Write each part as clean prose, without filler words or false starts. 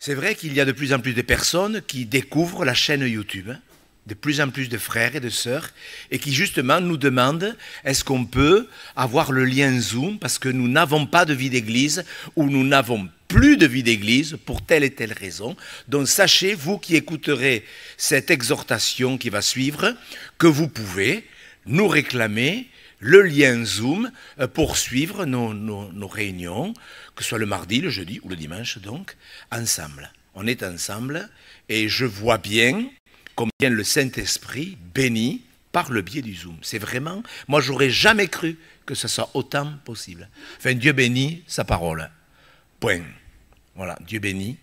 C'est vrai qu'il y a de plus en plus de personnes qui découvrent la chaîne YouTube, de plus en plus de frères et de sœurs, et qui justement nous demandent est-ce qu'on peut avoir le lien Zoom parce que nous n'avons pas de vie d'église ou nous n'avons plus de vie d'église pour telle et telle raison. Donc sachez, vous qui écouterez cette exhortation qui va suivre, que vous pouvez nous réclamer le lien Zoom pour suivre nos réunions, que ce soit le mardi, le jeudi ou le dimanche, donc, ensemble. On est ensemble et je vois bien combien le Saint-Esprit bénit par le biais du Zoom. C'est vraiment, moi j'aurais jamais cru que ce soit autant possible. Enfin, Dieu bénit sa parole. Point. Voilà, Dieu bénit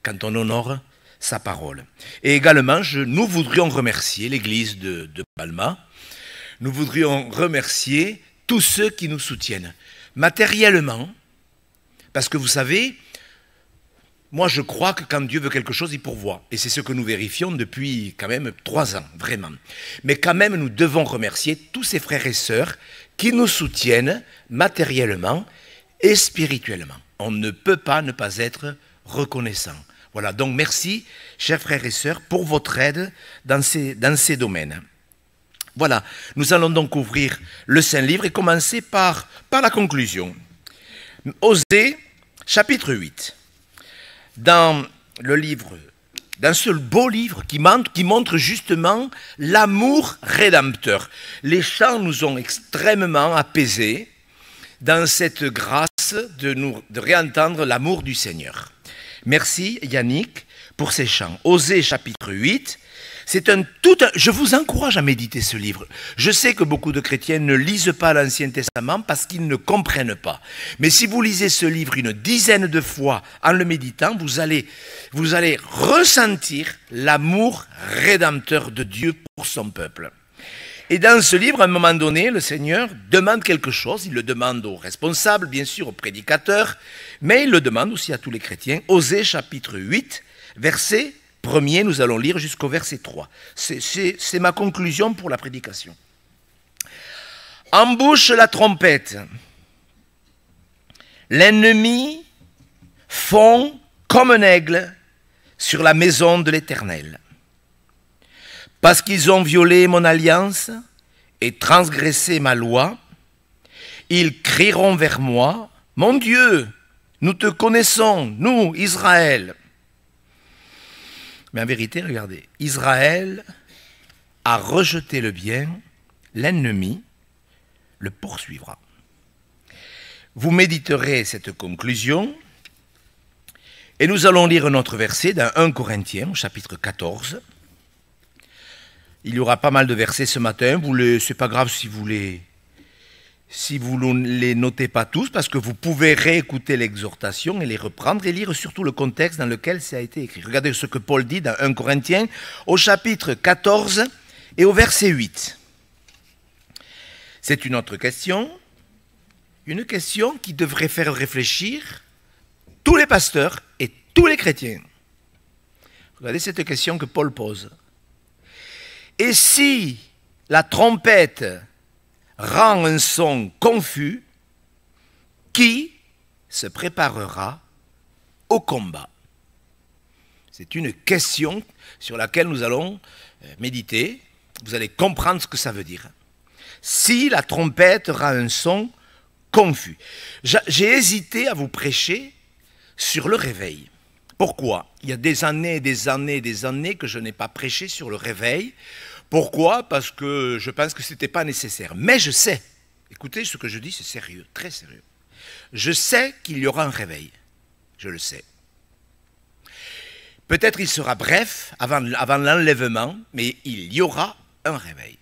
quand on honore sa parole. Et également, nous voudrions remercier l'Église de Palma. Nous voudrions remercier tous ceux qui nous soutiennent matériellement, parce que vous savez, moi je crois que quand Dieu veut quelque chose, il pourvoit. Et c'est ce que nous vérifions depuis quand même 3 ans, vraiment. Mais quand même, nous devons remercier tous ces frères et sœurs qui nous soutiennent matériellement et spirituellement. On ne peut pas ne pas être reconnaissant. Voilà, donc merci, chers frères et sœurs, pour votre aide dans ces domaines. Voilà, nous allons donc ouvrir le Saint-Livre et commencer par la conclusion. Osée, chapitre 8. Dans ce beau livre qui montre justement l'amour rédempteur. Les chants nous ont extrêmement apaisés dans cette grâce de réentendre l'amour du Seigneur. Merci Yannick pour ces chants. Osée, chapitre 8. Je vous encourage à méditer ce livre. Je sais que beaucoup de chrétiens ne lisent pas l'Ancien Testament parce qu'ils ne comprennent pas. Mais si vous lisez ce livre une dizaine de fois en le méditant, vous allez ressentir l'amour rédempteur de Dieu pour son peuple. Et dans ce livre, à un moment donné, le Seigneur demande quelque chose. Il le demande aux responsables, bien sûr, aux prédicateurs, mais il le demande aussi à tous les chrétiens. Osée, chapitre 8, verset 1er, nous allons lire jusqu'au verset 3. C'est ma conclusion pour la prédication. Embouche la trompette. L'ennemi fond comme un aigle sur la maison de l'Éternel. Parce qu'ils ont violé mon alliance et transgressé ma loi, ils crieront vers moi, « Mon Dieu, nous te connaissons, nous, Israël. » Mais en vérité, regardez, Israël a rejeté le bien, l'ennemi le poursuivra. Vous méditerez cette conclusion et nous allons lire un autre verset dans 1 Corinthiens, au chapitre 14. Il y aura pas mal de versets ce matin, c'est pas grave si vous ne les notez pas tous, parce que vous pouvez réécouter l'exhortation et les reprendre et lire surtout le contexte dans lequel ça a été écrit. Regardez ce que Paul dit dans 1 Corinthiens, au chapitre 14 et au verset 8. C'est une autre question, une question qui devrait faire réfléchir tous les pasteurs et tous les chrétiens. Regardez cette question que Paul pose. Et si la trompette rend un son confus, qui se préparera au combat? C'est une question sur laquelle nous allons méditer. Vous allez comprendre ce que ça veut dire. Si la trompette rend un son confus. J'ai hésité à vous prêcher sur le réveil. Pourquoi? Il y a des années et des années et des années que je n'ai pas prêché sur le réveil. Pourquoi? Parce que je pense que ce n'était pas nécessaire. Mais je sais, écoutez, ce que je dis, c'est sérieux, très sérieux. Je sais qu'il y aura un réveil. Je le sais. Peut-être il sera bref, avant l'enlèvement, mais il y aura un réveil.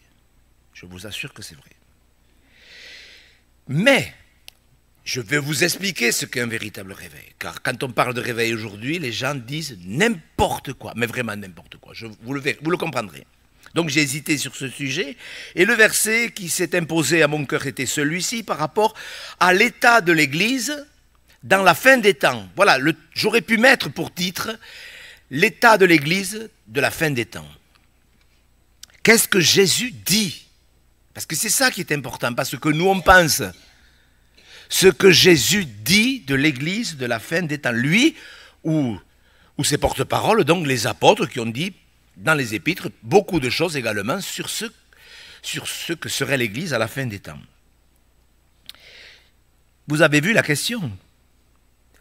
Je vous assure que c'est vrai. Mais je vais vous expliquer ce qu'est un véritable réveil. Car quand on parle de réveil aujourd'hui, les gens disent n'importe quoi, mais vraiment n'importe quoi. Vous le comprendrez. Donc j'ai hésité sur ce sujet, et le verset qui s'est imposé à mon cœur était celui-ci par rapport à l'état de l'Église dans la fin des temps. Voilà, j'aurais pu mettre pour titre l'état de l'Église de la fin des temps. Qu'est-ce que Jésus dit? Parce que c'est ça qui est important, parce que nous on pense. Ce que Jésus dit de l'Église de la fin des temps, lui, ou ou ses porte-paroles, donc les apôtres qui ont dit dans les épîtres beaucoup de choses également sur ce que serait l'Église à la fin des temps. Vous avez vu la question?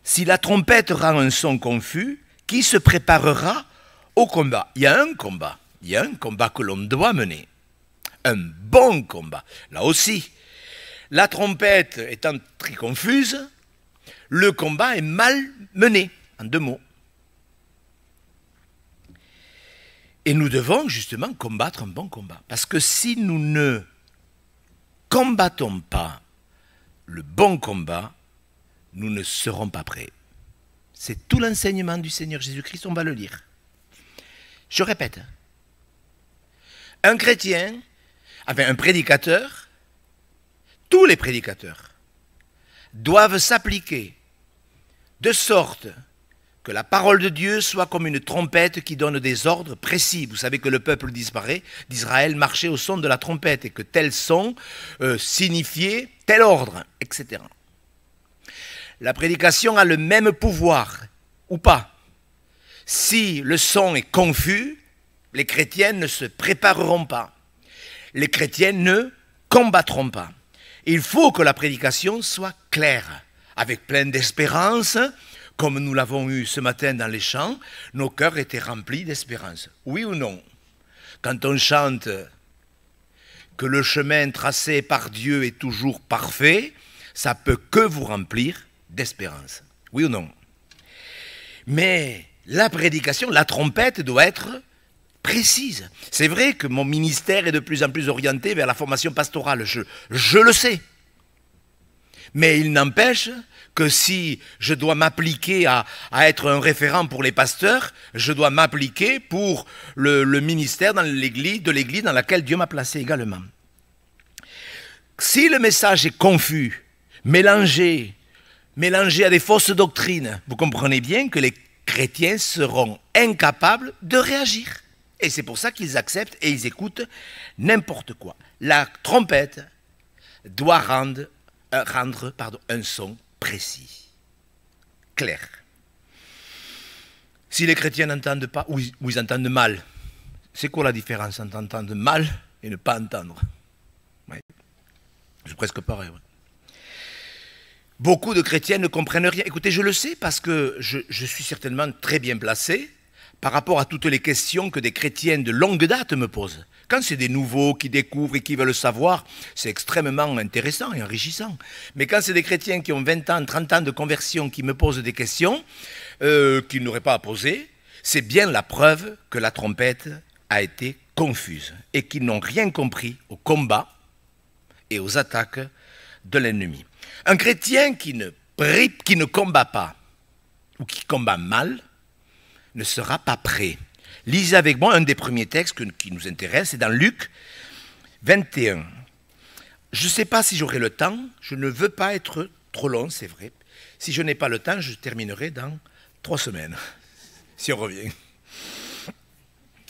Si la trompette rend un son confus, qui se préparera au combat? Il y a un combat. Il y a un combat que l'on doit mener. Un bon combat. Là aussi, la trompette étant très confuse, le combat est mal mené, en 2 mots. Et nous devons justement combattre un bon combat. Parce que si nous ne combattons pas le bon combat, nous ne serons pas prêts. C'est tout l'enseignement du Seigneur Jésus-Christ, on va le lire. Je répète. Un chrétien, enfin un prédicateur, tous les prédicateurs doivent s'appliquer de sorte que la parole de Dieu soit comme une trompette qui donne des ordres précis. Vous savez que le peuple d'Israël marchait au son de la trompette et que tel son signifiait tel ordre, etc. La prédication a le même pouvoir, ou pas. Si le son est confus, les chrétiens ne se prépareront pas. Les chrétiens ne combattront pas. Il faut que la prédication soit claire, avec plein d'espérance. Comme nous l'avons eu ce matin dans les chants, nos cœurs étaient remplis d'espérance. Oui ou non? Quand on chante que le chemin tracé par Dieu est toujours parfait, ça peut que vous remplir d'espérance. Oui ou non? Mais la prédication, la trompette doit être précise. C'est vrai que mon ministère est de plus en plus orienté vers la formation pastorale, je le sais. Mais il n'empêche que si je dois m'appliquer à être un référent pour les pasteurs, je dois m'appliquer pour le ministère de l'église dans laquelle Dieu m'a placé également. Si le message est confus, mélangé à des fausses doctrines, vous comprenez bien que les chrétiens seront incapables de réagir. Et c'est pour ça qu'ils acceptent et ils écoutent n'importe quoi. La trompette doit rendre un son précis, clair. Si les chrétiens n'entendent pas, ou ils entendent mal, c'est quoi la différence entre entendre mal et ne pas entendre? Ouais. C'est presque pareil. Ouais. Beaucoup de chrétiens ne comprennent rien. Écoutez, je le sais parce que je suis certainement très bien placé par rapport à toutes les questions que des chrétiens de longue date me posent. Quand c'est des nouveaux qui découvrent et qui veulent savoir, c'est extrêmement intéressant et enrichissant. Mais quand c'est des chrétiens qui ont 20 ans, 30 ans de conversion qui me posent des questions qu'ils n'auraient pas à poser, c'est bien la preuve que la trompette a été confuse et qu'ils n'ont rien compris au combat et aux attaques de l'ennemi. Un chrétien qui ne combat pas ou qui combat mal ne sera pas prêt. Lisez avec moi un des premiers textes qui nous intéresse, c'est dans Luc 21. Je ne sais pas si j'aurai le temps, je ne veux pas être trop long, c'est vrai. Si je n'ai pas le temps, je terminerai dans 3 semaines, si on revient.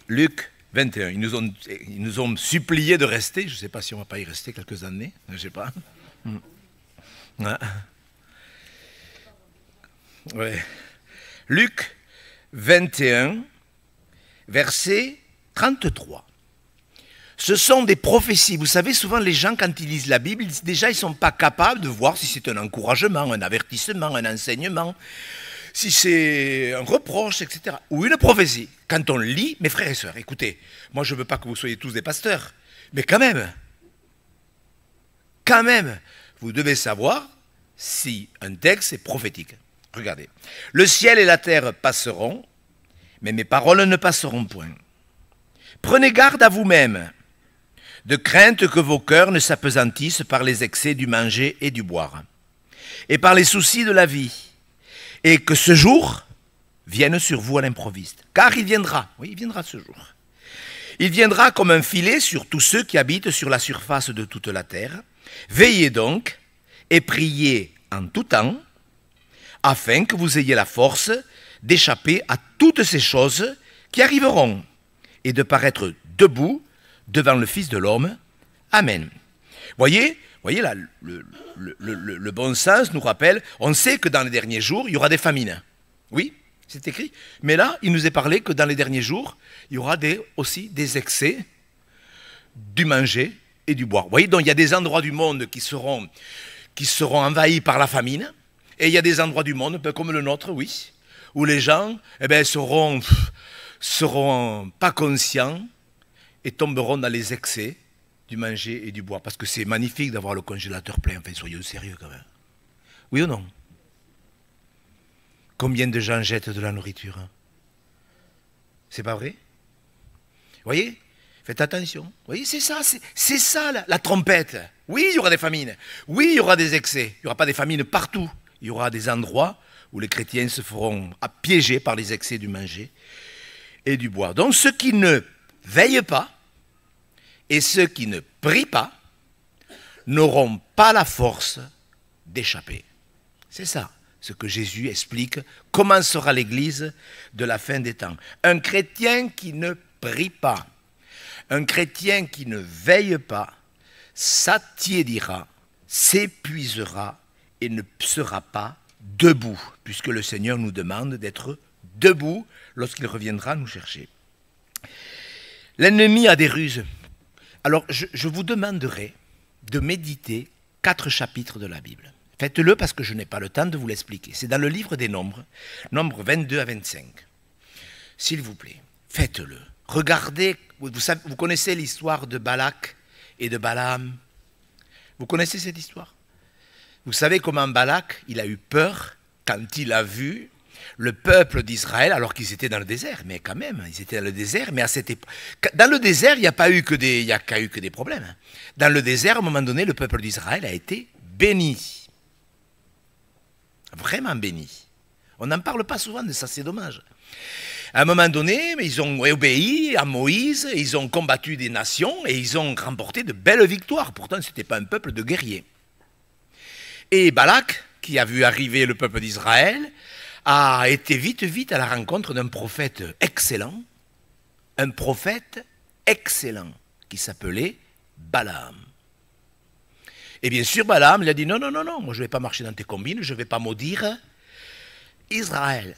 Luc 21, ils nous ont supplié de rester, je ne sais pas si on ne va pas y rester quelques années, je ne sais pas. Ouais. Luc 21, verset 33. Ce sont des prophéties. Vous savez, souvent les gens, quand ils lisent la Bible, déjà ils ne sont pas capables de voir si c'est un encouragement, un avertissement, un enseignement, si c'est un reproche, etc. Ou une prophétie. Quand on lit, mes frères et sœurs, écoutez, moi je ne veux pas que vous soyez tous des pasteurs, mais quand même, vous devez savoir si un texte est prophétique. Regardez. Le ciel et la terre passeront, mais mes paroles ne passeront point. Prenez garde à vous-même, de crainte que vos cœurs ne s'apesantissent par les excès du manger et du boire, et par les soucis de la vie, et que ce jour vienne sur vous à l'improviste. Car il viendra, oui, il viendra ce jour. Il viendra comme un filet sur tous ceux qui habitent sur la surface de toute la terre. Veillez donc et priez en tout temps, afin que vous ayez la force d'échapper à toutes ces choses qui arriveront et de paraître debout devant le Fils de l'homme. Amen. Voyez là, le bon sens nous rappelle, on sait que dans les derniers jours, il y aura des famines. Oui, C'est écrit. Mais là, il nous est parlé que dans les derniers jours, il y aura aussi des excès du manger et du boire. Vous voyez, donc il y a des endroits du monde qui seront envahis par la famine, et il y a des endroits du monde, comme le nôtre, oui, où les gens seront pas conscients et tomberont dans les excès du manger et du boire. Parce que c'est magnifique d'avoir le congélateur plein. Enfin, soyons sérieux quand même. Oui ou non? Combien de gens jettent de la nourriture? C'est pas vrai? Vous voyez? Faites attention. Vous voyez, c'est ça la trompette. Oui, il y aura des famines. Oui, il y aura des excès. Il n'y aura pas des famines partout. Il y aura des endroits où les chrétiens se feront piéger par les excès du manger et du boire. Donc ceux qui ne veillent pas et ceux qui ne prient pas n'auront pas la force d'échapper. C'est ça ce que Jésus explique. Comment sera l'Église de la fin des temps? Un chrétien qui ne prie pas, un chrétien qui ne veille pas, s'attiédira, s'épuisera et ne sera pas debout, puisque le Seigneur nous demande d'être debout lorsqu'il reviendra nous chercher. L'ennemi a des ruses. Alors, je vous demanderai de méditer 4 chapitres de la Bible. Faites-le parce que je n'ai pas le temps de vous l'expliquer. C'est dans le livre des Nombres, Nombres 22 à 25. S'il vous plaît, faites-le. Regardez, vous connaissez l'histoire de Balak et de Balaam. Vous connaissez cette histoire? Vous savez comment Balak, il a eu peur quand il a vu le peuple d'Israël, alors qu'ils étaient dans le désert. Mais quand même, ils étaient dans le désert, mais à cette époque... Dans le désert, il n'y a pas eu que des problèmes. Dans le désert, à un moment donné, le peuple d'Israël a été béni. Vraiment béni. On n'en parle pas souvent de ça, c'est dommage. À un moment donné, ils ont obéi à Moïse, ils ont combattu des nations et ils ont remporté de belles victoires. Pourtant, ce n'était pas un peuple de guerriers. Et Balak, qui a vu arriver le peuple d'Israël, a été vite à la rencontre d'un prophète excellent, qui s'appelait Balaam. Et bien sûr, Balaam, il a dit, non, moi je ne vais pas marcher dans tes combines, je ne vais pas maudire Israël.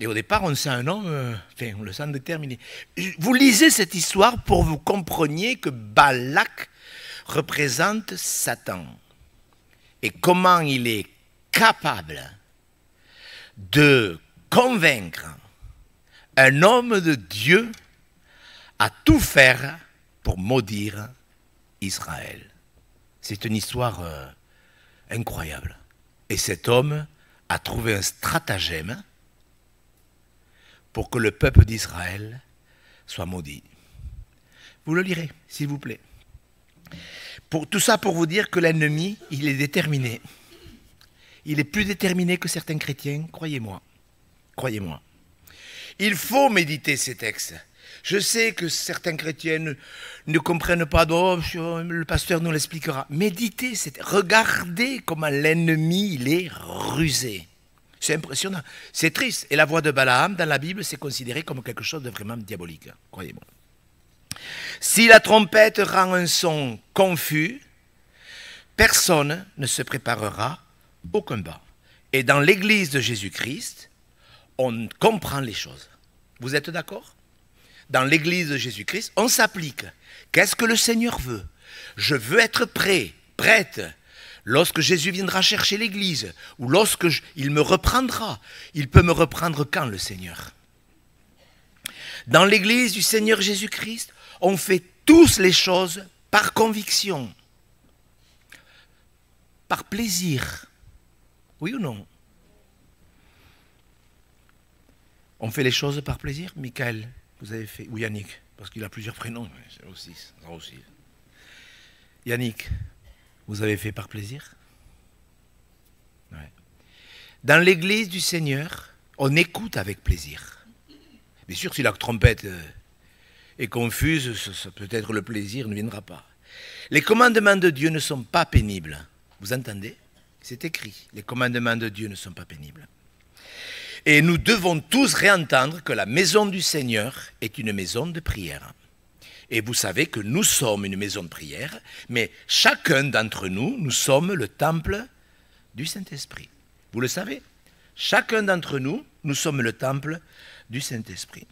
Et au départ, on sent un homme, on le sent déterminé. Vous lisez cette histoire pour que vous compreniez que Balak représente Satan. Et comment il est capable de convaincre un homme de Dieu à tout faire pour maudire Israël. C'est une histoire incroyable. Et cet homme a trouvé un stratagème pour que le peuple d'Israël soit maudit. Vous le lirez, s'il vous plaît. Tout ça pour vous dire que l'ennemi, il est déterminé. Il est plus déterminé que certains chrétiens, croyez-moi. Croyez-moi. Il faut méditer ces textes. Je sais que certains chrétiens ne comprennent pas, le pasteur nous l'expliquera. Méditez, regardez comment l'ennemi, il est rusé. C'est impressionnant. C'est triste. Et la voix de Balaam, dans la Bible, c'est considéré comme quelque chose de vraiment diabolique. Croyez-moi. Si la trompette rend un son confus, personne ne se préparera au combat. Et dans l'Église de Jésus-Christ, on comprend les choses. Vous êtes d'accord? Dans l'Église de Jésus-Christ, on s'applique. Qu'est-ce que le Seigneur veut? Je veux être prêt, prête. Lorsque Jésus viendra chercher l'Église, ou lorsque il me reprendra. Il peut me reprendre quand, le Seigneur? Dans l'Église du Seigneur Jésus-Christ, on fait tous les choses par conviction, par plaisir. Oui ou non? On fait les choses par plaisir? Michael, vous avez fait... Ou Yannick, parce qu'il a plusieurs prénoms. Ça aussi. Yannick, vous avez fait par plaisir? Ouais. Dans l'Église du Seigneur, on écoute avec plaisir. Bien sûr, si la trompette est confuse, peut-être le plaisir ne viendra pas. Les commandements de Dieu ne sont pas pénibles. Vous entendez? C'est écrit. Les commandements de Dieu ne sont pas pénibles. Et nous devons tous réentendre que la maison du Seigneur est une maison de prière. Et vous savez que nous sommes une maison de prière, mais chacun d'entre nous, nous sommes le temple du Saint-Esprit. Vous le savez? Chacun d'entre nous, nous sommes le temple du Saint-Esprit.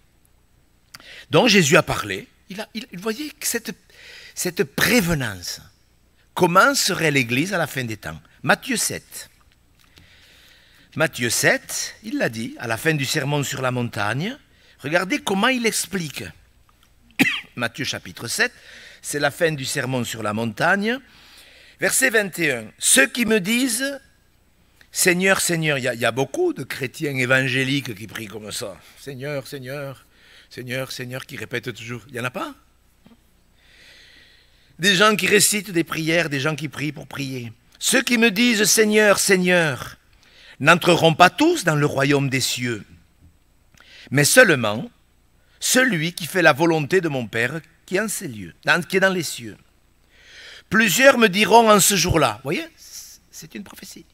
Donc Jésus a parlé, il voyait que cette prévenance, comment serait l'Église à la fin des temps. Matthieu 7. Matthieu 7, il l'a dit, à la fin du sermon sur la montagne, regardez comment il explique. Matthieu chapitre 7, c'est la fin du sermon sur la montagne, verset 21. Ceux qui me disent, Seigneur, Seigneur, il y a beaucoup de chrétiens évangéliques qui prient comme ça. Seigneur, Seigneur, Seigneur, Seigneur, qui répètent toujours. Il n'y en a pas? Des gens qui récitent des prières, des gens qui prient pour prier. Ceux qui me disent, Seigneur, Seigneur, n'entreront pas tous dans le royaume des cieux, mais seulement celui qui fait la volonté de mon Père qui est en ces lieux, qui est dans les cieux. Plusieurs me diront en ce jour-là, vous voyez, c'est une prophétie,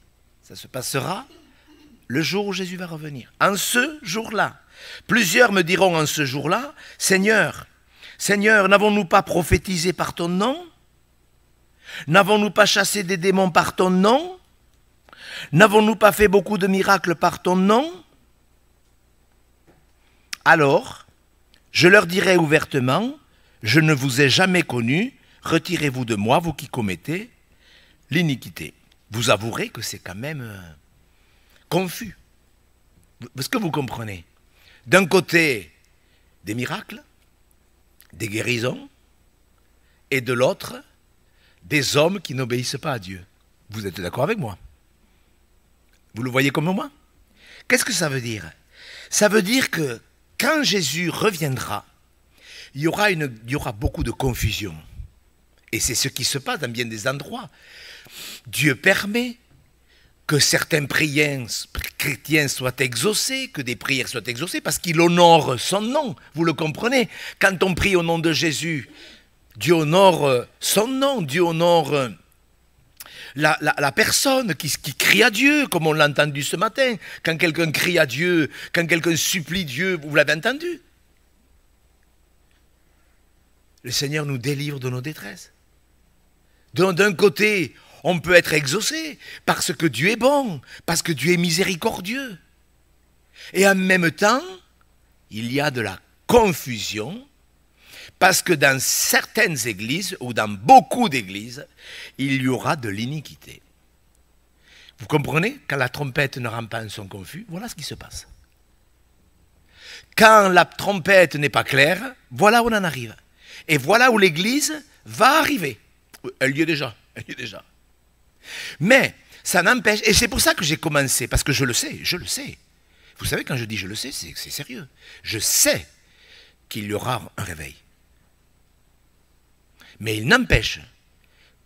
ça se passera le jour où Jésus va revenir. En ce jour-là, plusieurs me diront en ce jour-là, Seigneur, Seigneur, n'avons-nous pas prophétisé par ton nom? N'avons-nous pas chassé des démons par ton nom? N'avons-nous pas fait beaucoup de miracles par ton nom? Alors, je leur dirai ouvertement, je ne vous ai jamais connu, retirez-vous de moi, vous qui commettez l'iniquité. Vous avouerez que c'est quand même confus. Est-ce que vous comprenez? D'un côté, des miracles, des guérisons, et de l'autre, des hommes qui n'obéissent pas à Dieu. Vous êtes d'accord avec moi? Vous le voyez comme moi? Qu'est-ce que ça veut dire? Ça veut dire que quand Jésus reviendra, il y aura beaucoup de confusion. Et c'est ce qui se passe dans bien des endroits. Dieu permet que certains chrétiens soient exaucés, que des prières soient exaucées, parce qu'il honore son nom. Vous le comprenez? Quand on prie au nom de Jésus, Dieu honore son nom, Dieu honore la personne qui crie à Dieu, comme on l'a entendu ce matin. Quand quelqu'un crie à Dieu, quand quelqu'un supplie Dieu, vous l'avez entendu? Le Seigneur nous délivre de nos détresses. D'un côté, on peut être exaucé parce que Dieu est bon, parce que Dieu est miséricordieux. Et en même temps, il y a de la confusion parce que dans certaines églises, ou dans beaucoup d'églises, il y aura de l'iniquité. Vous comprenez? Quand la trompette ne rend pas un son confus, voilà ce qui se passe. Quand la trompette n'est pas claire, voilà où on en arrive. Et voilà où l'église va arriver. Elle y est déjà. Mais ça n'empêche, et c'est pour ça que j'ai commencé, parce que je le sais. Vous savez, quand je dis je le sais, c'est sérieux. Je sais qu'il y aura un réveil. Mais il n'empêche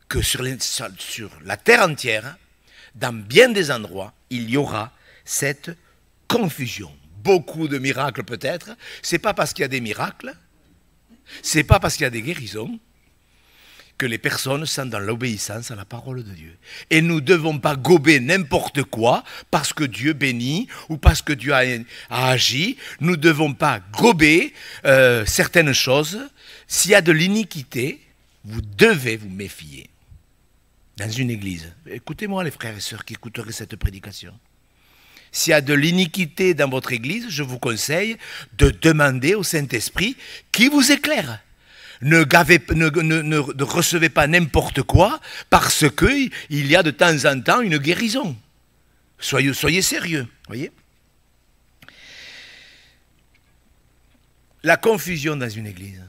que sur la terre entière, dans bien des endroits, il y aura cette confusion. Beaucoup de miracles peut-être. Ce n'est pas parce qu'il y a des miracles, ce n'est pas parce qu'il y a des guérisons, que les personnes sont dans l'obéissance à la parole de Dieu. Et nous ne devons pas gober n'importe quoi parce que Dieu bénit ou parce que Dieu a agi. Nous ne devons pas gober certaines choses. S'il y a de l'iniquité, vous devez vous méfier. Dans une église, écoutez-moi les frères et sœurs qui écouteraient cette prédication. S'il y a de l'iniquité dans votre église, je vous conseille de demander au Saint-Esprit qui vous éclaire. Ne recevez pas n'importe quoi parce qu'il y a de temps en temps une guérison. Soyez sérieux, voyez. La confusion dans une église.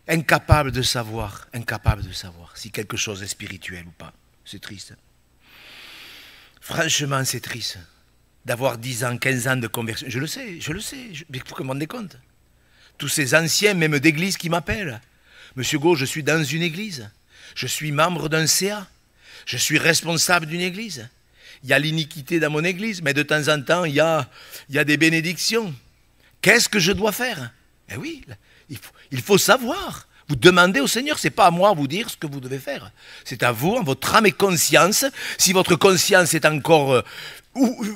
Incapable de savoir si quelque chose est spirituel ou pas. C'est triste. Franchement, c'est triste d'avoir 10 ans, 15 ans de conversion. Je le sais, mais il faut que vous me rendez compte. Tous ces anciens, même d'église, qui m'appellent. Monsieur Gau, je suis dans une église. Je suis membre d'un CA. Je suis responsable d'une église. Il y a l'iniquité dans mon église, mais de temps en temps, il y a des bénédictions. Qu'est-ce que je dois faire? Eh oui, il faut savoir. Vous demandez au Seigneur, ce n'est pas à moi de vous dire ce que vous devez faire. C'est à vous, en votre âme et conscience, si votre conscience est encore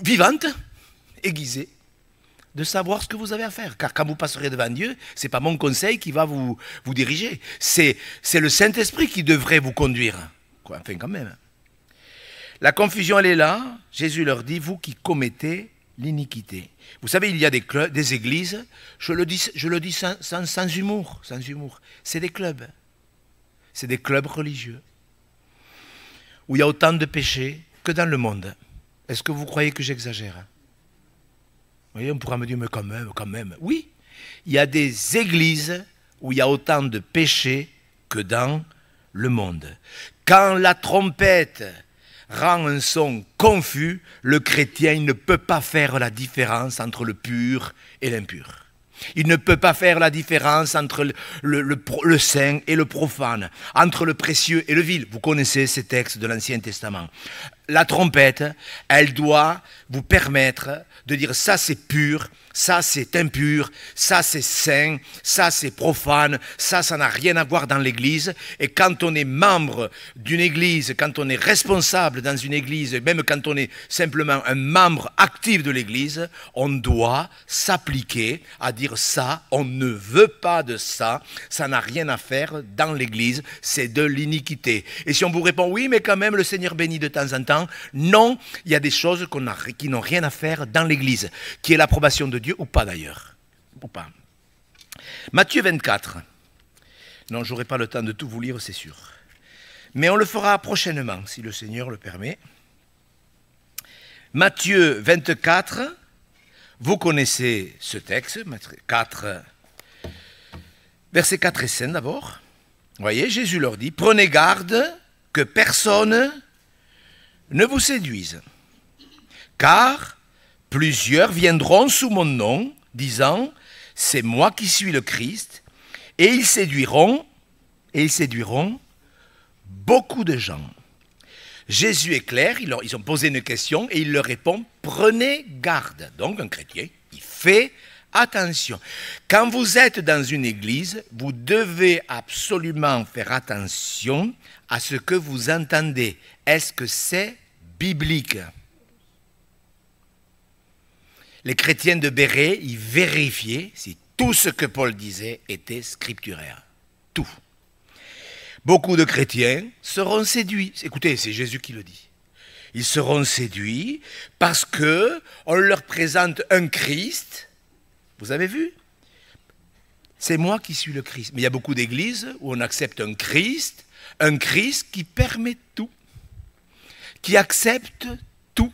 vivante, aiguisée, de savoir ce que vous avez à faire. Car quand vous passerez devant Dieu, ce n'est pas mon conseil qui va vous diriger. C'est le Saint-Esprit qui devrait vous conduire. Enfin, quand même. La confusion, elle est là. Jésus leur dit, vous qui commettez l'iniquité. Vous savez, il y a des églises, je le dis sans humour, c'est des clubs. C'est des clubs religieux où il y a autant de péchés que dans le monde. Est-ce que vous croyez que j'exagère? Vous voyez, on pourra me dire, mais quand même. Oui, il y a des églises où il y a autant de péchés que dans le monde. Quand la trompette rend un son confus, le chrétien il ne peut pas faire la différence entre le pur et l'impur. Il ne peut pas faire la différence entre le saint et le profane, entre le précieux et le vil. Vous connaissez ces textes de l'Ancien Testament. La trompette, elle doit vous permettre de dire ça c'est pur, ça c'est impur, ça c'est saint, ça c'est profane, ça n'a rien à voir dans l'église. Et quand on est membre d'une église, quand on est responsable dans une église, même quand on est simplement un membre actif de l'église, on doit s'appliquer à dire ça, on ne veut pas de ça, ça n'a rien à faire dans l'église, c'est de l'iniquité. Et si on vous répond oui, mais quand même le Seigneur bénit de temps en temps, non, il y a des choses qui n'ont rien à faire dans l'église, qui est l'approbation de Dieu ou pas d'ailleurs. Ou pas. Matthieu 24. Non, je n'aurai pas le temps de tout vous lire, c'est sûr. Mais on le fera prochainement, si le Seigneur le permet. Matthieu 24, vous connaissez ce texte, Matthieu 4, versets 4 et 5 d'abord. Vous voyez, Jésus leur dit, prenez garde que personne ne vous séduise, car plusieurs viendront sous mon nom, disant, c'est moi qui suis le Christ, et ils séduiront beaucoup de gens. Jésus est clair, ils ont posé une question et il leur répond, prenez garde. Donc un chrétien, il fait attention. Quand vous êtes dans une église, vous devez absolument faire attention à ce que vous entendez. Est-ce que c'est biblique? Les chrétiens de Béret, ils vérifiaient si tout ce que Paul disait était scripturaire. Tout. Beaucoup de chrétiens seront séduits. Écoutez, c'est Jésus qui le dit. Ils seront séduits parce qu'on leur présente un Christ. Vous avez vu? C'est moi qui suis le Christ. Mais il y a beaucoup d'églises où on accepte un Christ qui permet tout, qui accepte tout.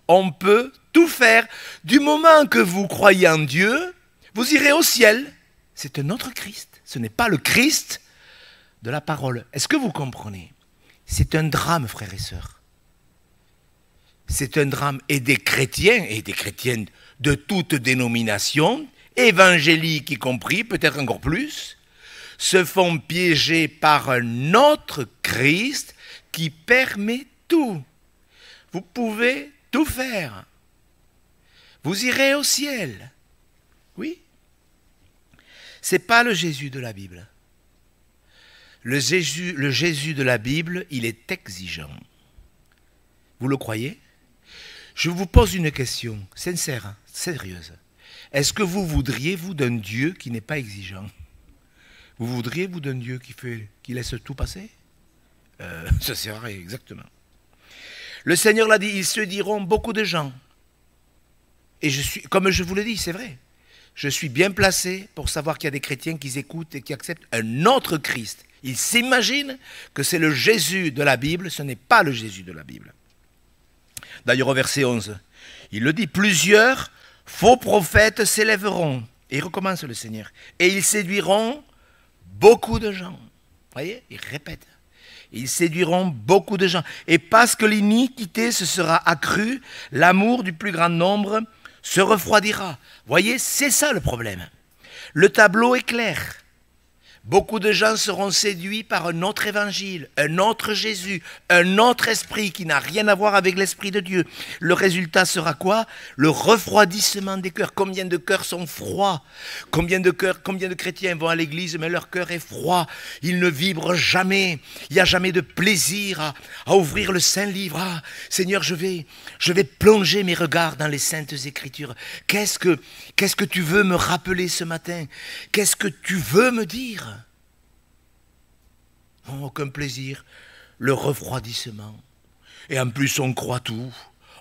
On peut tout faire. Du moment que vous croyez en Dieu, vous irez au ciel. C'est un autre Christ. Ce n'est pas le Christ de la parole. Est-ce que vous comprenez? C'est un drame, frères et sœurs. C'est un drame. Et des chrétiens de toutes dénominations, évangéliques y compris, peut-être encore plus, se font piéger par un autre Christ qui permet tout. Vous pouvez tout faire. Vous irez au ciel. Oui. Ce n'est pas le Jésus de la Bible. Le Jésus de la Bible, il est exigeant. Vous le croyez? Je vous pose une question sincère, sérieuse. Est-ce que vous voudriez, vous, d'un Dieu qui n'est pas exigeant? Vous voudriez, vous, d'un Dieu qui laisse tout passer? Ça sert à rien, exactement. Le Seigneur l'a dit, ils se diront beaucoup de gens. Et comme je vous le dis, c'est vrai. Je suis bien placé pour savoir qu'il y a des chrétiens qui écoutent et qui acceptent un autre Christ. Ils s'imaginent que c'est le Jésus de la Bible, ce n'est pas le Jésus de la Bible. D'ailleurs, au verset 11, il le dit, plusieurs faux prophètes s'élèveront. Et il recommence le Seigneur. Et ils séduiront beaucoup de gens. Vous voyez, il répète. Ils séduiront beaucoup de gens. Et parce que l'iniquité se sera accrue, l'amour du plus grand nombre se refroidira. Vous voyez, c'est ça le problème. Le tableau est clair. Beaucoup de gens seront séduits par un autre évangile, un autre Jésus, un autre esprit qui n'a rien à voir avec l'esprit de Dieu. Le résultat sera quoi? Le refroidissement des cœurs. Combien de cœurs sont froids? Combien de chrétiens vont à l'église mais leur cœur est froid? Ils ne vibrent jamais. Il n'y a jamais de plaisir à ouvrir le Saint-Livre. Ah, Seigneur, je vais plonger mes regards dans les Saintes Écritures. Qu'est-ce que tu veux me rappeler ce matin? Qu'est-ce que tu veux me dire? Aucun plaisir, le refroidissement. Et en plus, on croit tout.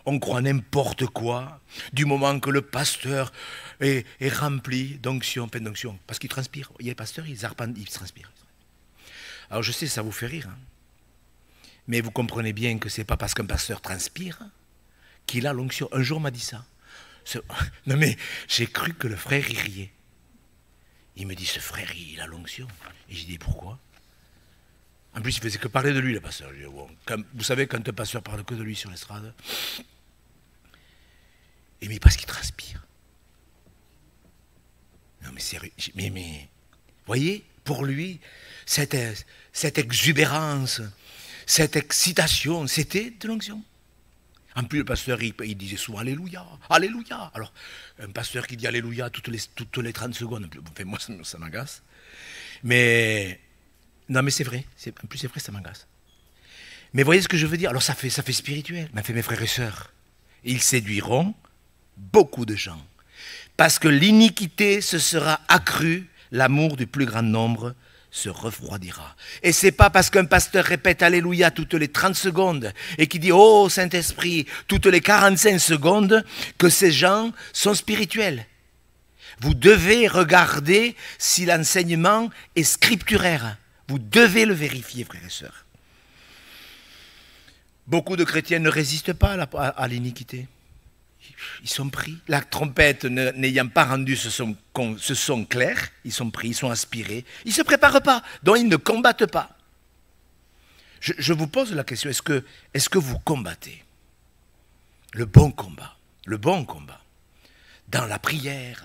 On croit n'importe quoi, du moment que le pasteur est rempli d'onction, plein d'onction. Parce qu'il transpire. Il y a les pasteurs, ils transpirent. Alors je sais, ça vous fait rire. Hein. Mais vous comprenez bien que ce n'est pas parce qu'un pasteur transpire qu'il a l'onction. Un jour, on m'a dit ça. Non mais, j'ai cru que le frère, il riait. Il me dit, ce frère, il a l'onction. Et j'ai dit, pourquoi? En plus, il faisait que parler de lui, le pasteur. Dit, bon, vous savez, quand un pasteur parle que de lui sur l'estrade, et mais parce qu'il transpire. Non mais sérieux, mais voyez, pour lui, cette exubérance, cette excitation, c'était de l'onction. En plus, le pasteur, il disait souvent Alléluia, Alléluia. Alors, un pasteur qui dit Alléluia toutes les 30 secondes, enfin, moi, ça m'agace. Mais, non mais c'est vrai, en plus c'est vrai, ça m'agace. Mais voyez ce que je veux dire? Alors ça fait spirituel. Mais mes frères et sœurs, ils séduiront beaucoup de gens. Parce que l'iniquité se sera accrue, l'amour du plus grand nombre se refroidira. Et c'est pas parce qu'un pasteur répète Alléluia toutes les 30 secondes et qui dit Oh Saint-Esprit toutes les 45 secondes que ces gens sont spirituels. Vous devez regarder si l'enseignement est scripturaire. Vous devez le vérifier, frères et sœurs. Beaucoup de chrétiens ne résistent pas à l'iniquité. Ils sont pris. La trompette n'ayant pas rendu ce son clair, ils sont pris, ils sont aspirés. Ils ne se préparent pas, donc ils ne combattent pas. Je vous pose la question, est-ce que vous combattez le bon combat? Le bon combat. Dans la prière,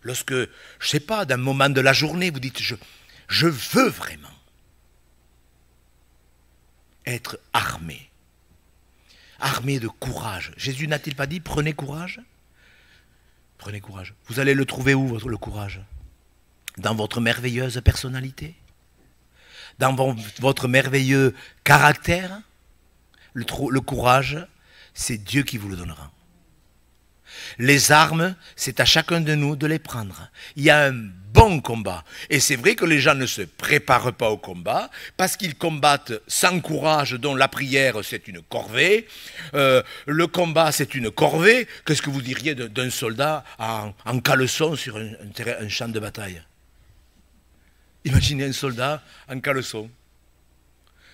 lorsque, je ne sais pas, d'un moment de la journée, vous dites, je veux vraiment être armé. Armé de courage. Jésus n'a-t-il pas dit, prenez courage? Prenez courage. Vous allez le trouver où, le courage? Dans votre merveilleuse personnalité? Dans votre merveilleux caractère? Le courage, c'est Dieu qui vous le donnera. Les armes, c'est à chacun de nous de les prendre. Il y a un bon combat. Et c'est vrai que les gens ne se préparent pas au combat parce qu'ils combattent sans courage, dont la prière, c'est une corvée. Le combat, c'est une corvée. Qu'est-ce que vous diriez d'un soldat en caleçon sur un champ de bataille? Imaginez un soldat en caleçon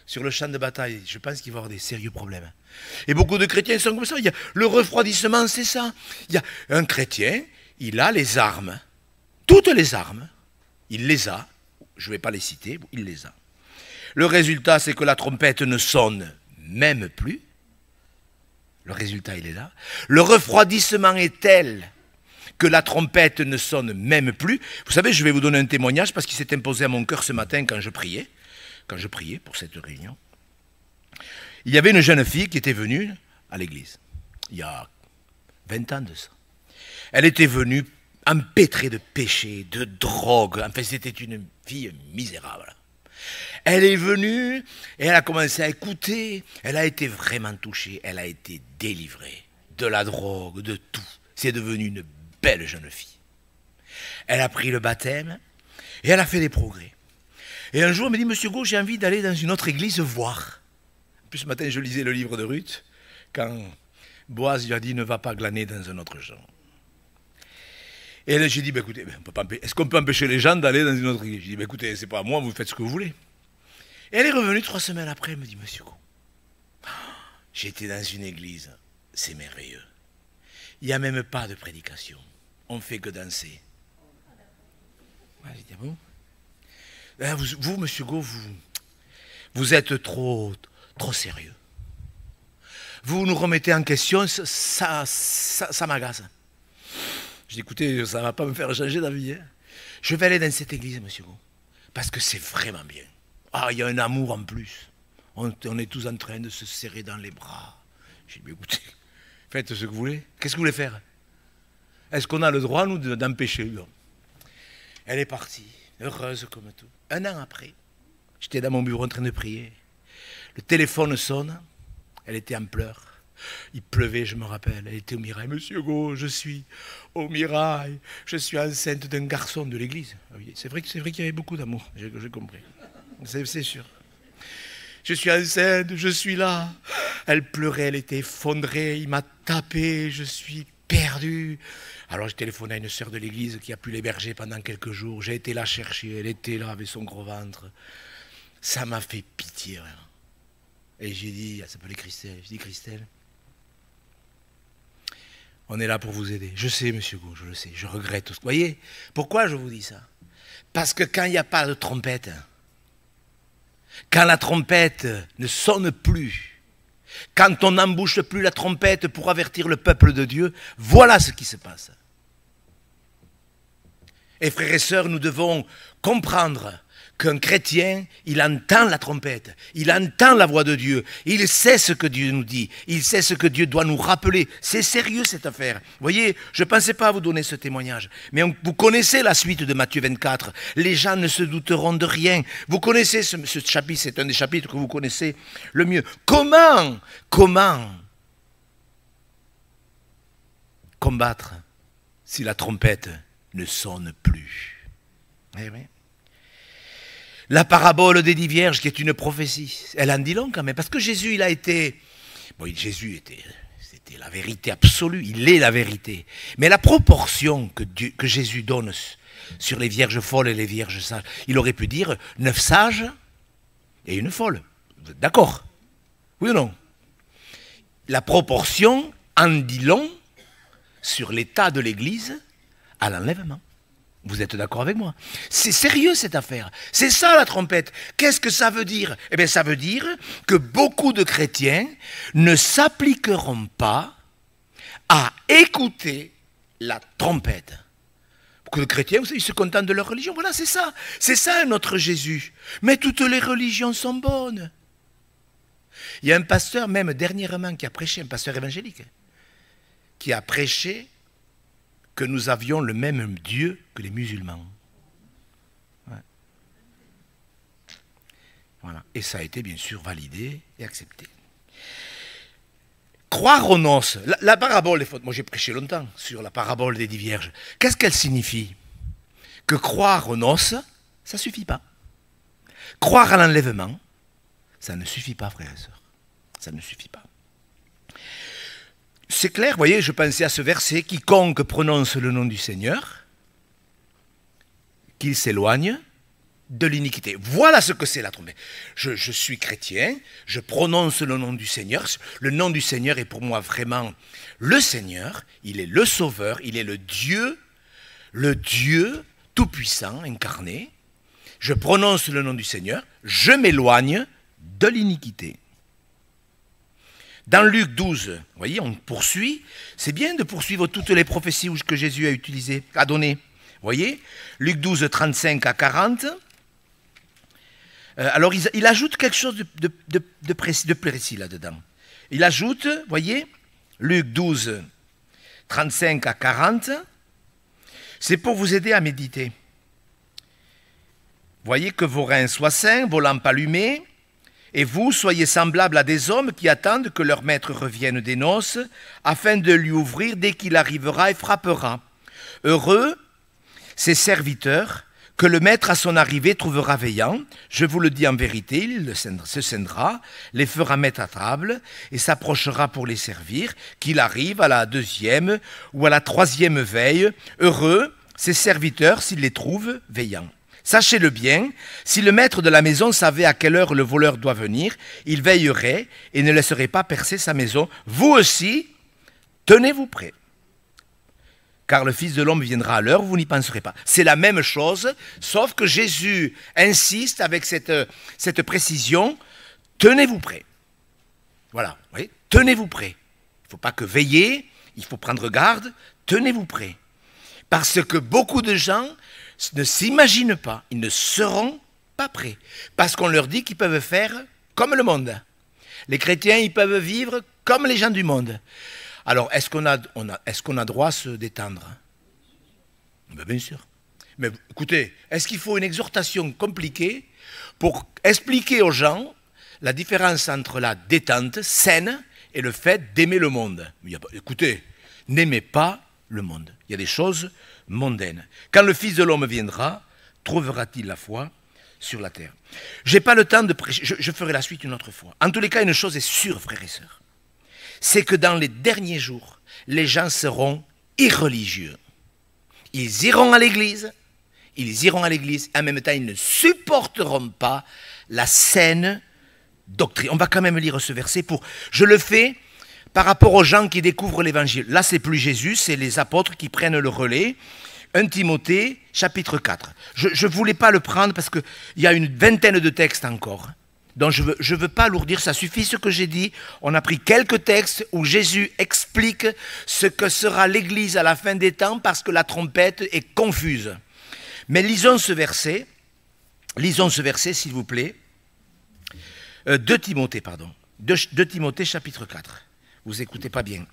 sur le champ de bataille. Je pense qu'il va y avoir des sérieux problèmes. Et beaucoup de chrétiens sont comme ça. Le refroidissement, c'est ça. Il y a un chrétien, il a les armes. Toutes les armes, il les a. Je ne vais pas les citer, il les a. Le résultat, c'est que la trompette ne sonne même plus. Le résultat, il est là. Le refroidissement est tel que la trompette ne sonne même plus. Vous savez, je vais vous donner un témoignage parce qu'il s'est imposé à mon cœur ce matin quand je priais pour cette réunion. Il y avait une jeune fille qui était venue à l'église, il y a 20 ans de ça. Elle était venue empêtrée de péché, de drogue, enfin c'était une fille misérable. Elle est venue et elle a commencé à écouter, elle a été vraiment touchée, elle a été délivrée de la drogue, de tout. C'est devenu une belle jeune fille. Elle a pris le baptême et elle a fait des progrès. Et un jour, elle me dit, Monsieur Gau, j'ai envie d'aller dans une autre église voir. En plus, ce matin, je lisais le livre de Ruth, quand Boaz lui a dit, ne va pas glaner dans un autre champ. Et là, j'ai dit, bah, écoutez, est-ce qu'on peut empêcher les gens d'aller dans une autre église? J'ai dit, bah, écoutez, c'est pas à moi, vous faites ce que vous voulez. Et elle est revenue 3 semaines après, elle me dit, Monsieur Gau, j'étais dans une église, c'est merveilleux. Il n'y a même pas de prédication, on ne fait que danser. J'ai dit, ah bon? Vous, Monsieur Gau, vous êtes trop sérieux. Vous nous remettez en question, ça m'agace. Je dis, écoutez, ça ne va pas me faire changer d'avis. Hein. Je vais aller dans cette église, Monsieur Gau, parce que c'est vraiment bien. Ah, il y a un amour en plus. On est tous en train de se serrer dans les bras. J'ai dit, écoutez, faites ce que vous voulez. Qu'est-ce que vous voulez faire? Est-ce qu'on a le droit, nous, d'empêcher? Elle est partie, heureuse comme tout. 1 an après, j'étais dans mon bureau en train de prier. Le téléphone sonne, elle était en pleurs. Il pleuvait, je me rappelle, elle était au Mirail. Monsieur Gau, je suis au Mirail, je suis enceinte d'un garçon de l'église. C'est vrai qu'il y avait beaucoup d'amour, j'ai compris. C'est sûr. Je suis enceinte, je suis là, Elle pleurait, elle était effondrée, il m'a tapé, je suis perdu. Alors j'ai téléphoné à une sœur de l'église qui a pu l'héberger pendant quelques jours. J'ai été la chercher, elle était là avec son gros ventre. Ça m'a fait pitié, vraiment. Et j'ai dit, elle s'appelait Christelle, j'ai dit Christelle, on est là pour vous aider. Je sais, monsieur Gou, je le sais, je regrette tout ce que... Vous voyez, pourquoi je vous dis ça? Parce que quand il n'y a pas de trompette, quand la trompette ne sonne plus, quand on n'embouche plus la trompette pour avertir le peuple de Dieu, voilà ce qui se passe. Et frères et sœurs, nous devons comprendre qu'un chrétien, il entend la trompette, il entend la voix de Dieu, il sait ce que Dieu nous dit, il sait ce que Dieu doit nous rappeler. C'est sérieux cette affaire. Vous voyez, je ne pensais pas vous donner ce témoignage, mais vous connaissez la suite de Matthieu 24. Les gens ne se douteront de rien. Vous connaissez ce chapitre, c'est un des chapitres que vous connaissez le mieux. Comment combattre si la trompette ne sonne plus? Eh oui. La parabole des 10 vierges, qui est une prophétie, elle en dit long quand même, parce que Jésus, il a été... Bon, c'était la vérité absolue, il est la vérité. Mais la proportion que Jésus donne sur les vierges folles et les vierges sages, il aurait pu dire 9 sages et une folle. D'accord? Oui ou non? La proportion en dit long sur l'état de l'Église à l'enlèvement. Vous êtes d'accord avec moi? C'est sérieux cette affaire. C'est ça la trompette. Qu'est-ce que ça veut dire? Eh bien ça veut dire que beaucoup de chrétiens ne s'appliqueront pas à écouter la trompette. Beaucoup de chrétiens, vous savez, ils se contentent de leur religion. Voilà, c'est ça. C'est ça notre Jésus. Mais toutes les religions sont bonnes. Il y a un pasteur, même dernièrement, qui a prêché, un pasteur évangélique, qui a prêché que nous avions le même Dieu que les musulmans. Ouais. Voilà. Et ça a été bien sûr validé et accepté. Croire aux noces, la parabole des fautes, moi j'ai prêché longtemps sur la parabole des 10 vierges. Qu'est-ce qu'elle signifie? Que croire aux noces, ça ne suffit pas. Croire à l'enlèvement, ça ne suffit pas, frères et sœurs. Ça ne suffit pas. C'est clair, vous voyez, je pensais à ce verset, quiconque prononce le nom du Seigneur, qu'il s'éloigne de l'iniquité. Voilà ce que c'est la trompette. Je suis chrétien, je prononce le nom du Seigneur. Le nom du Seigneur est pour moi vraiment le Seigneur, il est le Sauveur, il est le Dieu tout-puissant, incarné. Je prononce le nom du Seigneur, je m'éloigne de l'iniquité. Dans Luc 12, vous voyez, on poursuit. C'est bien de poursuivre toutes les prophéties que Jésus a données. Vous voyez, Luc 12, 35 à 40. Alors, il ajoute quelque chose de précis là-dedans. Il ajoute, vous voyez, Luc 12, 35 à 40. C'est pour vous aider à méditer. Voyez que vos reins soient sains, vos lampes allumées. Et vous, soyez semblables à des hommes qui attendent que leur maître revienne des noces, afin de lui ouvrir dès qu'il arrivera et frappera. Heureux ces serviteurs que le maître à son arrivée trouvera veillant. Je vous le dis en vérité, il se scindra, les fera mettre à table et s'approchera pour les servir, qu'il arrive à la 2e ou à la 3e veille. Heureux ces serviteurs s'il les trouve veillants. Sachez-le bien, si le maître de la maison savait à quelle heure le voleur doit venir, il veillerait et ne laisserait pas percer sa maison. Vous aussi, tenez-vous prêts, car le Fils de l'homme viendra à l'heure où vous n'y penserez pas. C'est la même chose, sauf que Jésus insiste avec cette précision, tenez-vous prêts. Voilà, vous voyez, tenez-vous prêts. Il ne faut pas que veiller, il faut prendre garde, tenez-vous prêts. Parce que beaucoup de gens ne s'imaginent pas, ils ne seront pas prêts. Parce qu'on leur dit qu'ils peuvent faire comme le monde. Les chrétiens, ils peuvent vivre comme les gens du monde. Alors, est-ce qu'on a droit à se détendre? Bien sûr. Mais écoutez, est-ce qu'il faut une exhortation compliquée pour expliquer aux gens la différence entre la détente saine et le fait d'aimer le monde? Écoutez, n'aimez pas le monde. Il y a des choses mondaines. Quand le Fils de l'homme viendra, trouvera-t-il la foi sur la terre. Je n'ai pas le temps de prêcher, je ferai la suite une autre fois. En tous les cas, une chose est sûre, frères et sœurs, c'est que dans les derniers jours, les gens seront irreligieux. Ils iront à l'église, en même temps, ils ne supporteront pas la saine doctrine. On va quand même lire ce verset je le fais par rapport aux gens qui découvrent l'évangile. Là, c'est plus Jésus, c'est les apôtres qui prennent le relais. 1 Timothée, chapitre 4. Je ne voulais pas le prendre parce qu'il y a une vingtaine de textes encore. Donc je veux pas alourdir, ça suffit ce que j'ai dit. On a pris quelques textes où Jésus explique ce que sera l'Église à la fin des temps parce que la trompette est confuse. Mais lisons ce verset s'il vous plaît. 2 Timothée, pardon. 2 Timothée, chapitre 4. Vous écoutez pas bien.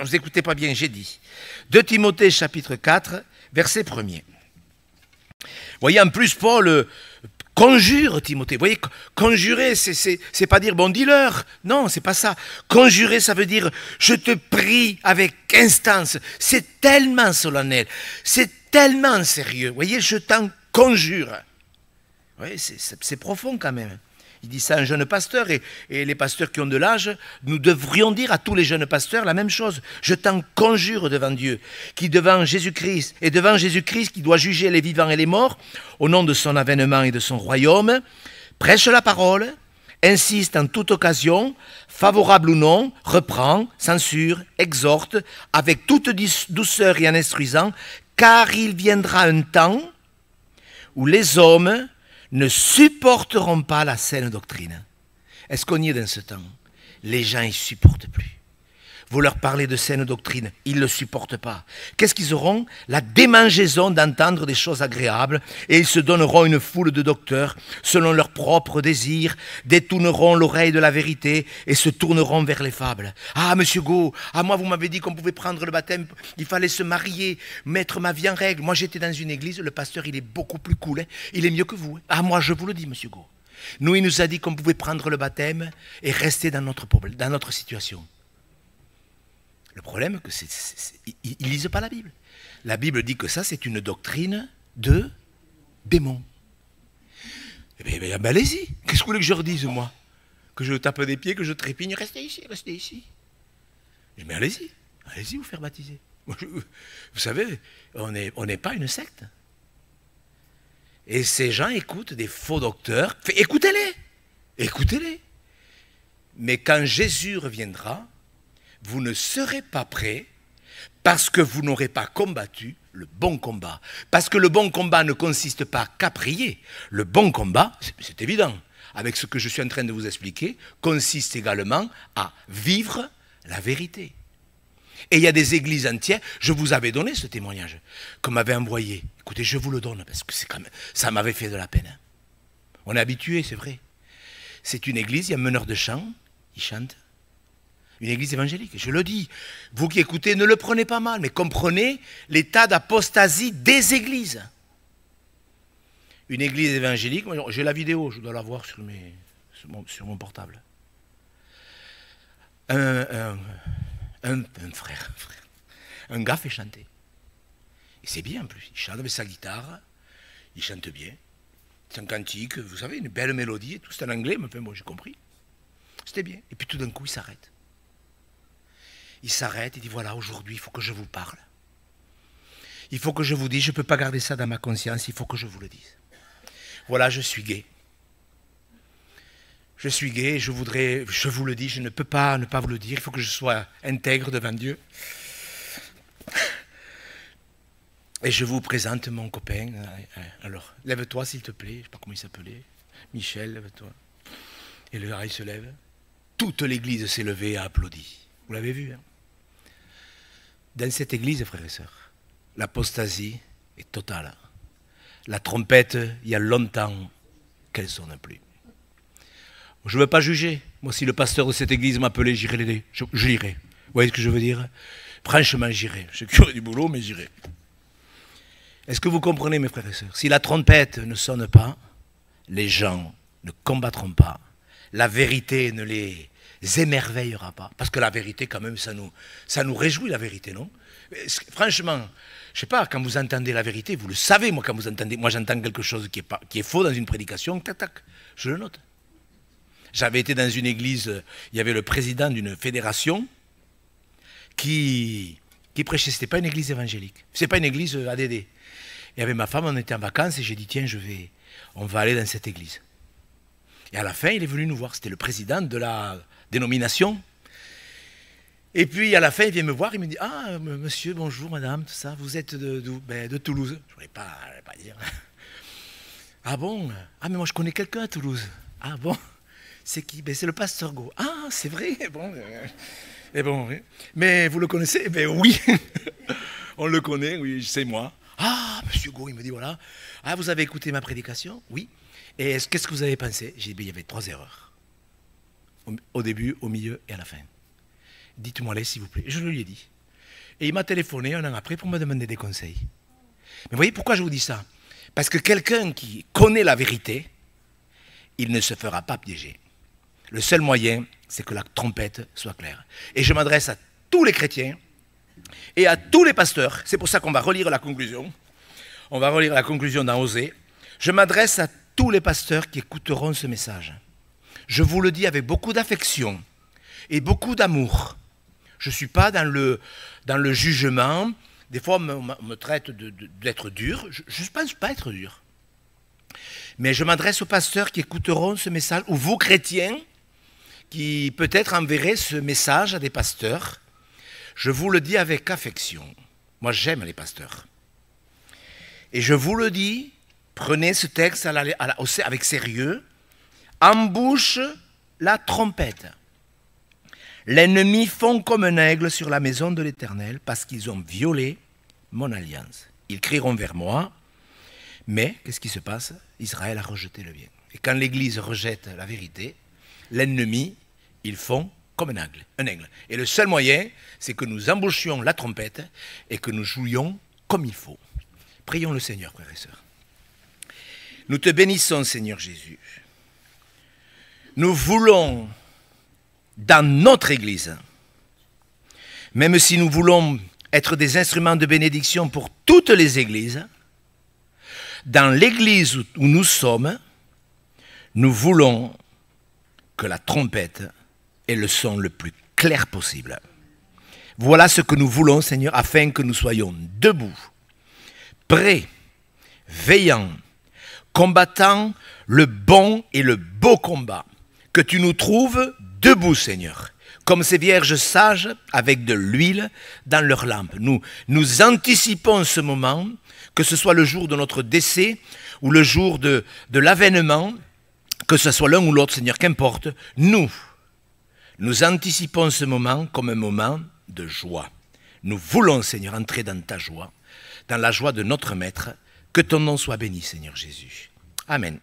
Vous écoutez pas bien, j'ai dit. 2 Timothée, chapitre 4, verset 1er. Vous voyez, en plus, Paul conjure Timothée. Vous voyez, conjurer, c'est pas dire bon, dis-leur. Non, c'est pas ça. Conjurer, ça veut dire je te prie avec instance. C'est tellement solennel. C'est tellement sérieux. Vous voyez, je t'en conjure. Vous voyez, c'est profond quand même. Il dit ça à un jeune pasteur et les pasteurs qui ont de l'âge, nous devrions dire à tous les jeunes pasteurs la même chose. Je t'en conjure devant Dieu, qui devant Jésus-Christ, et devant Jésus-Christ qui doit juger les vivants et les morts, au nom de son avènement et de son royaume, prêche la parole, insiste en toute occasion, favorable ou non, reprend, censure, exhorte, avec toute douceur et en instruisant, car il viendra un temps où les hommes ne supporteront pas la saine doctrine. Est-ce qu'on y est dans ce temps? Les gens, ils ne supportent plus. Vous leur parlez de saine doctrine, ils ne le supportent pas. Qu'est-ce qu'ils auront? La démangeaison d'entendre des choses agréables et ils se donneront une foule de docteurs selon leurs propres désirs, détourneront l'oreille de la vérité et se tourneront vers les fables. Ah, monsieur Go, moi vous m'avez dit qu'on pouvait prendre le baptême, il fallait se marier, mettre ma vie en règle. Moi j'étais dans une église, le pasteur il est beaucoup plus cool, hein. Il est mieux que vous. Hein. Ah, moi je vous le dis, monsieur Go. Nous, il nous a dit qu'on pouvait prendre le baptême et rester dans notre situation. Le problème, ils ne lisent pas la Bible. La Bible dit que ça, c'est une doctrine de démons. Eh bien, allez-y. Qu'est-ce que vous voulez que je leur dise, moi? Que je tape des pieds, que je trépigne? Restez ici, restez ici. Mais allez-y. Allez-y vous faire baptiser. Vous savez, on n'est pas une secte. Et ces gens écoutent des faux docteurs. Écoutez-les. Écoutez-les. Mais quand Jésus reviendra, vous ne serez pas prêts parce que vous n'aurez pas combattu le bon combat. Parce que le bon combat ne consiste pas qu'à prier. Le bon combat, c'est évident, avec ce que je suis en train de vous expliquer, consiste également à vivre la vérité. Et il y a des églises entières, je vous avais donné ce témoignage, qu'on m'avait envoyé. Écoutez, je vous le donne, parce que quand même, ça m'avait fait de la peine. On est habitué, c'est vrai. C'est une église, il y a un meneur de chant, il chante. Une église évangélique, je le dis. Vous qui écoutez, ne le prenez pas mal, mais comprenez l'état d'apostasie des églises. Une église évangélique, j'ai la vidéo, je dois la voir sur mon portable. Un frère, un gars fait chanter. Et c'est bien en plus, il chante avec sa guitare, il chante bien. C'est un cantique, vous savez, une belle mélodie et tout, c'est en anglais, mais enfin, bon, j'ai compris. C'était bien. Et puis tout d'un coup, il s'arrête. Il s'arrête, il dit, voilà, aujourd'hui, il faut que je vous parle. Il faut que je vous dise, je ne peux pas garder ça dans ma conscience, il faut que je vous le dise. Voilà, je suis gay. Je suis gay, je vous le dis, je ne peux pas ne pas vous le dire, il faut que je sois intègre devant Dieu. Et je vous présente mon copain. Alors, lève-toi s'il te plaît, je ne sais pas comment il s'appelait. Michel, lève-toi. Et le gars, il se lève. Toute l'église s'est levée et a applaudi. Vous l'avez vu, hein? Dans cette église, frères et sœurs, l'apostasie est totale. La trompette, il y a longtemps qu'elle ne sonne plus. Je ne veux pas juger. Moi, si le pasteur de cette église m'appelait, j'irai l'aider. Je l'irai. Vous voyez ce que je veux dire? Franchement, j'irai. Je suis du boulot, mais j'irai. Est-ce que vous comprenez, mes frères et sœurs? Si la trompette ne sonne pas, les gens ne combattront pas. La vérité ne les émerveillera pas. Parce que la vérité, quand même, ça nous réjouit, la vérité, non? Franchement, je sais pas, quand vous entendez la vérité, vous le savez, moi, quand vous entendez, moi j'entends quelque chose qui est faux dans une prédication, tac, tac, je le note. J'avais été dans une église, il y avait le président d'une fédération qui prêchait, c'était pas une église évangélique, c'est pas une église ADD. Et avec ma femme, on était en vacances et j'ai dit, tiens, on va aller dans cette église. Et à la fin, il est venu nous voir, c'était le président de la dénomination. Et puis à la fin, il vient me voir, il me dit, ah, monsieur, bonjour, madame, tout ça, vous êtes d'où? Ben, de Toulouse. Je ne voulais pas dire. Ah bon? Ah, mais moi je connais quelqu'un à Toulouse. Ah bon? C'est qui? Ben, c'est le pasteur Go. Ah, c'est vrai? Bon, oui. Mais vous le connaissez? Ben oui, on le connaît, oui, c'est moi. Ah, monsieur Go, il me dit, voilà. Ah, vous avez écouté ma prédication? Oui. Et qu'est-ce que vous avez pensé? J'ai dit, ben, il y avait 3 erreurs. Au début, au milieu et à la fin. Dites-moi-les, s'il vous plaît. Je le lui ai dit. Et il m'a téléphoné 1 an après pour me demander des conseils. Mais vous voyez pourquoi je vous dis ça? Parce que quelqu'un qui connaît la vérité, il ne se fera pas piéger. Le seul moyen, c'est que la trompette soit claire. Et je m'adresse à tous les chrétiens et à tous les pasteurs. C'est pour ça qu'on va relire la conclusion. On va relire la conclusion dans Osée. Je m'adresse à tous les pasteurs qui écouteront ce message. Je vous le dis avec beaucoup d'affection et beaucoup d'amour. Je ne suis pas dans le jugement. Des fois, on me traite d'être dur. Je ne pense pas être dur. Mais je m'adresse aux pasteurs qui écouteront ce message, ou vous, chrétiens, qui peut-être enverrez ce message à des pasteurs. Je vous le dis avec affection. Moi, j'aime les pasteurs. Et je vous le dis, prenez ce texte avec sérieux. Embouche la trompette. L'ennemi fond comme un aigle sur la maison de l'Éternel parce qu'ils ont violé mon alliance. Ils crieront vers moi, mais qu'est-ce qui se passe? Israël a rejeté le bien. Et quand l'Église rejette la vérité, l'ennemi, il fond comme un aigle. Et le seul moyen, c'est que nous embouchions la trompette et que nous jouions comme il faut. Prions le Seigneur, frères et sœurs. Nous te bénissons, Seigneur Jésus. Nous voulons, dans notre Église, même si nous voulons être des instruments de bénédiction pour toutes les Églises, dans l'Église où nous sommes, nous voulons que la trompette ait le son le plus clair possible. Voilà ce que nous voulons, Seigneur, afin que nous soyons debout, prêts, veillants, combattant le bon et le beau combat. Que tu nous trouves debout, Seigneur, comme ces vierges sages avec de l'huile dans leurs lampes. Nous anticipons ce moment, que ce soit le jour de notre décès ou le jour de l'avènement, que ce soit l'un ou l'autre, Seigneur, qu'importe, nous anticipons ce moment comme un moment de joie. Nous voulons, Seigneur, entrer dans ta joie, dans la joie de notre Maître. Que ton nom soit béni, Seigneur Jésus. Amen.